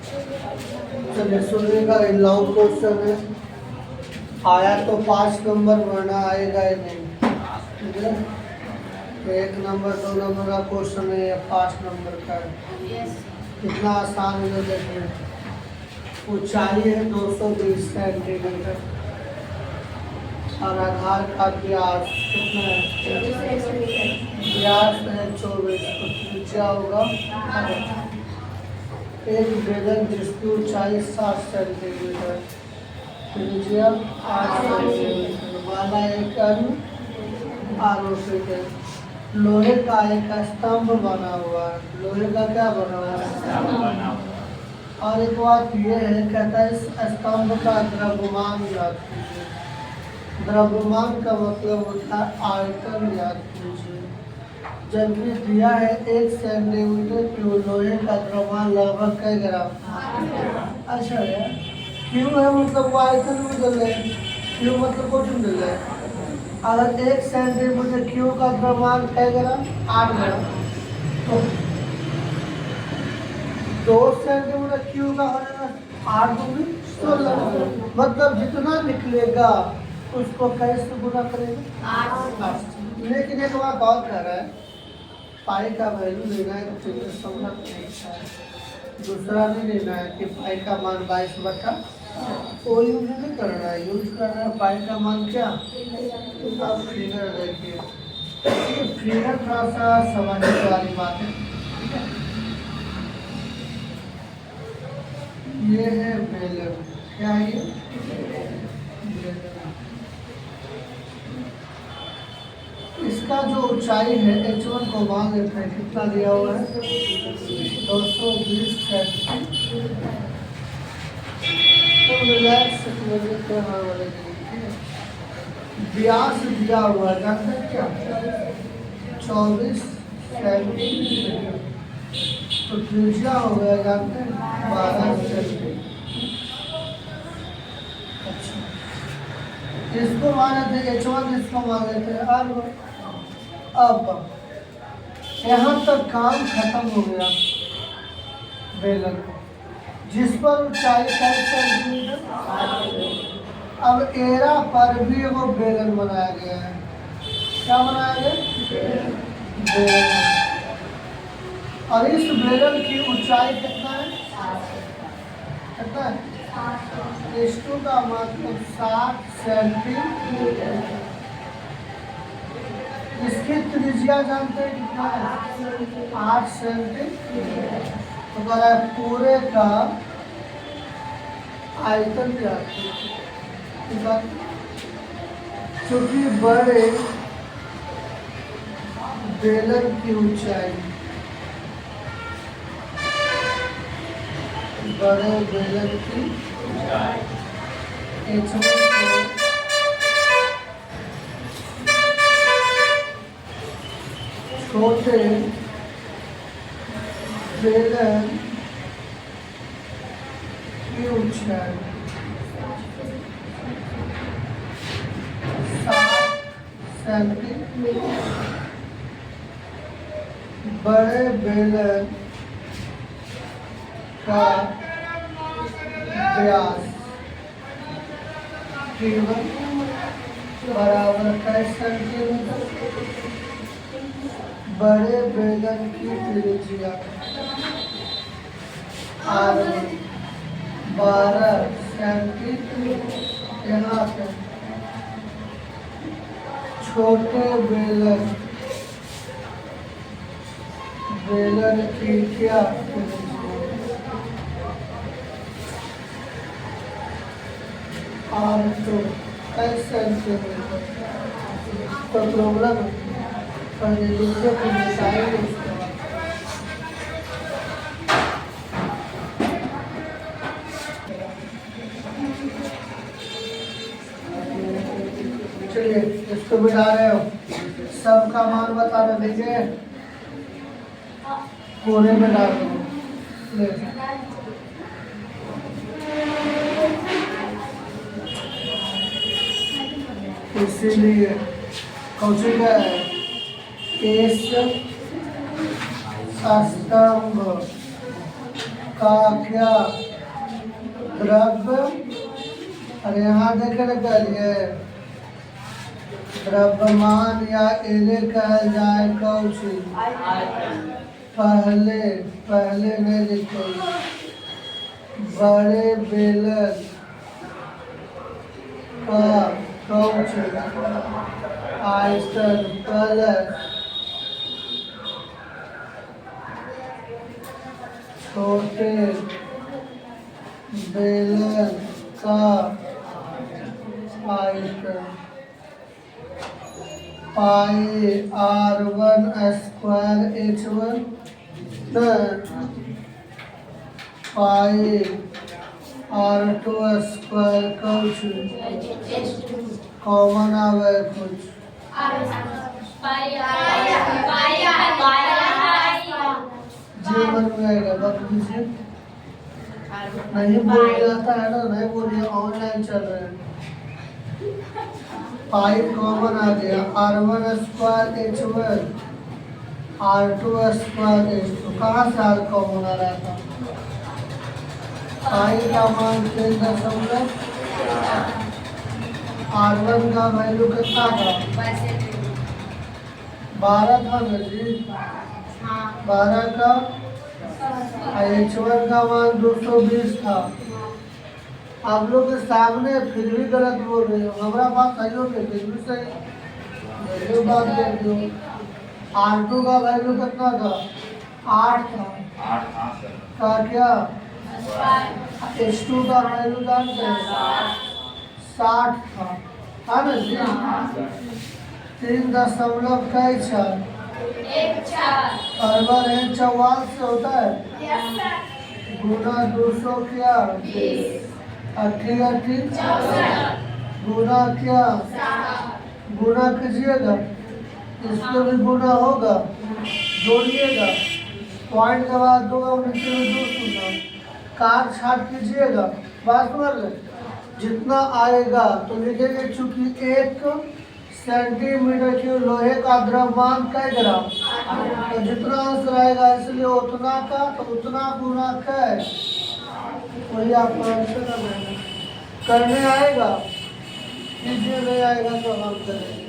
चलिए सुनिएगा, long question है। आया तो 5 नंबर, वरना आएगा ही नहीं। ठीक है, तो 1 नंबर 2 नंबर का क्वेश्चन है, या 5 नंबर का है। कितना आसान है देखिए। ऊंचाई है 220 सेंटीमीटर और आधार का व्यास कितना है? व्यास है 24, तो त्रिज्या होगा। एक बेलन जिसकी ऊंचाई 60 सेंटीमीटर, त्रिज्या 8 सेंटीमीटर वाला एक आरोपित है। लोहे का एक स्तंभ बना हुआ है। लोहे का क्या बना हुआ है? और एक बात ये है, कहता है इस स्तंभ का द्रव्यमान याद कीजिए। द्रव्यमान का मतलब होता है आयतन याद कीजिए। जबकि दिया है 1 सेंटीमीटर क्यूब, लोहे का द्रव्यमान लगभग कई ग्राम। अच्छा यार, क्यू है मतलब वो आयतन में बदल है, क्यू मतलब कुछ बदल है। अगर 1 सेंटीमीटर क्यू का द्रव्यमान कई ग्राम? 8 ग्राम। तो 2 सेंटीमीटर क्यू का हो जाएगा 8 दूनी 16। मतलब जितना निकलेगा उसको कैसे गुना करेगा? 8। लेकिन एक बात और कह रहा है, पाई का वैल्यू लेना है तो समझ दूसरा नहीं लेना है कि पाई का मान 22/, वो यूज नहीं करना है। यूज करना है पाई का मान क्या? अब फिगर देखिए, फिगर थोड़ा सा समझने वाली बात है। ये है बेलन, क्या है ये? बेलन। इसका जो ऊंचाई है h1 को मान लेते हैं, कितना दिया हुआ है? 220 सेंटीमीटर। तो रिलैक्स व्यास दिया हुआ है, जानते हैं क्या? 24 सेंटीमीटर। तो त्रिज्या हो गया, जानते हैं, 12 सेंटीमीटर। अच्छा, इसको मान लेते हैं h1, इसको मान लेते हैं। अब यहाँ तक काम खत्म हो गया बेलन, जिस पर ऊंचाई 10 सेंटीमीटर। अब एरा पर भी वो बेलन बनाया गया है। क्या बनाया गया? बेलन। और इस बेलन की ऊंचाई कितना है? कितना है? S2 का मतलब 60 सेंटीमीटर। इसकी त्रिज्या जानते हैं कितना है? 8 सेंटीमीटर। तो बड़ा पूरे का आयतन क्या है? क्योंकि बड़े बेलन की ऊंचाई, बड़े बेलन की छोटे बेलन की ऊंचाई 60 सेंटीमीटर, बड़े बेलन का व्यास बराबर कई सेंटीमीटर, बड़े बेलन की त्रिज्या 12 सेंटीमीटर। यहाँ पे छोटे बेलन की क्या और तो कई सेंटीमीटर। तो प्रॉब्लम पहले दूसरे को मिसाइल उसके बाद चलिए इसको बिठा रहे हो, सबका मान बता रहे देखिए, कोने में डाल दो। इसीलिए कौशल क्या है? इस स्तंभ का क्या द्रव्य, और यहाँ देखे न करिए द्रव्यमान या एरे कहल जाए कौन सी पहले पहले नहीं लिखे बड़े बेलन का कौन सी आयतन प्लस छोटे बेलन का आयतन पाई R1 स्क्वायर H1 पाई R2 स्क्वायर कॉमन आवे कुछ जीवन में बाकी से नहीं बोल जाता है ना, नहीं बोलिए ऑनलाइन चल रहे हैं। पाई कॉमन आ गया R1 square H1 R2 square H2, कहाँ से R कॉमन आ रहा था? पाई का मान 3.4, R1 का वैल्यू कितना था? 12 था ना जी, 12 का, H1 का मान 220 था। आप लोग के सामने फिर भी गलत बोल रहे हो, हमारा बात सही हो गई फिर भी सही ये बात दे दो। R2 का वैल्यू कितना था? 8 था का क्या? H2 का वैल्यू जानते हैं 60 था, है ना जी? 3.4 बराबर है 44 से होता है गुना 200 क्या 80 गुना क्या गुना कीजिएगा, इसको भी गुना होगा, जोड़िएगा, पॉइंट के बाद दो नीचे में 2 शून्य काट छाट कीजिएगा, बात समझ ले जितना आएगा तो लिखेंगे। चूंकि 1 सेंटीमीटर की लोहे का द्रव्यमान कै ग्राम, तो जितना अंश रहेगा इसलिए उतना का तो उतना गुना कै, वही आपका आंसर करने आएगा। कीजिए, नहीं आएगा तो हम करेंगे।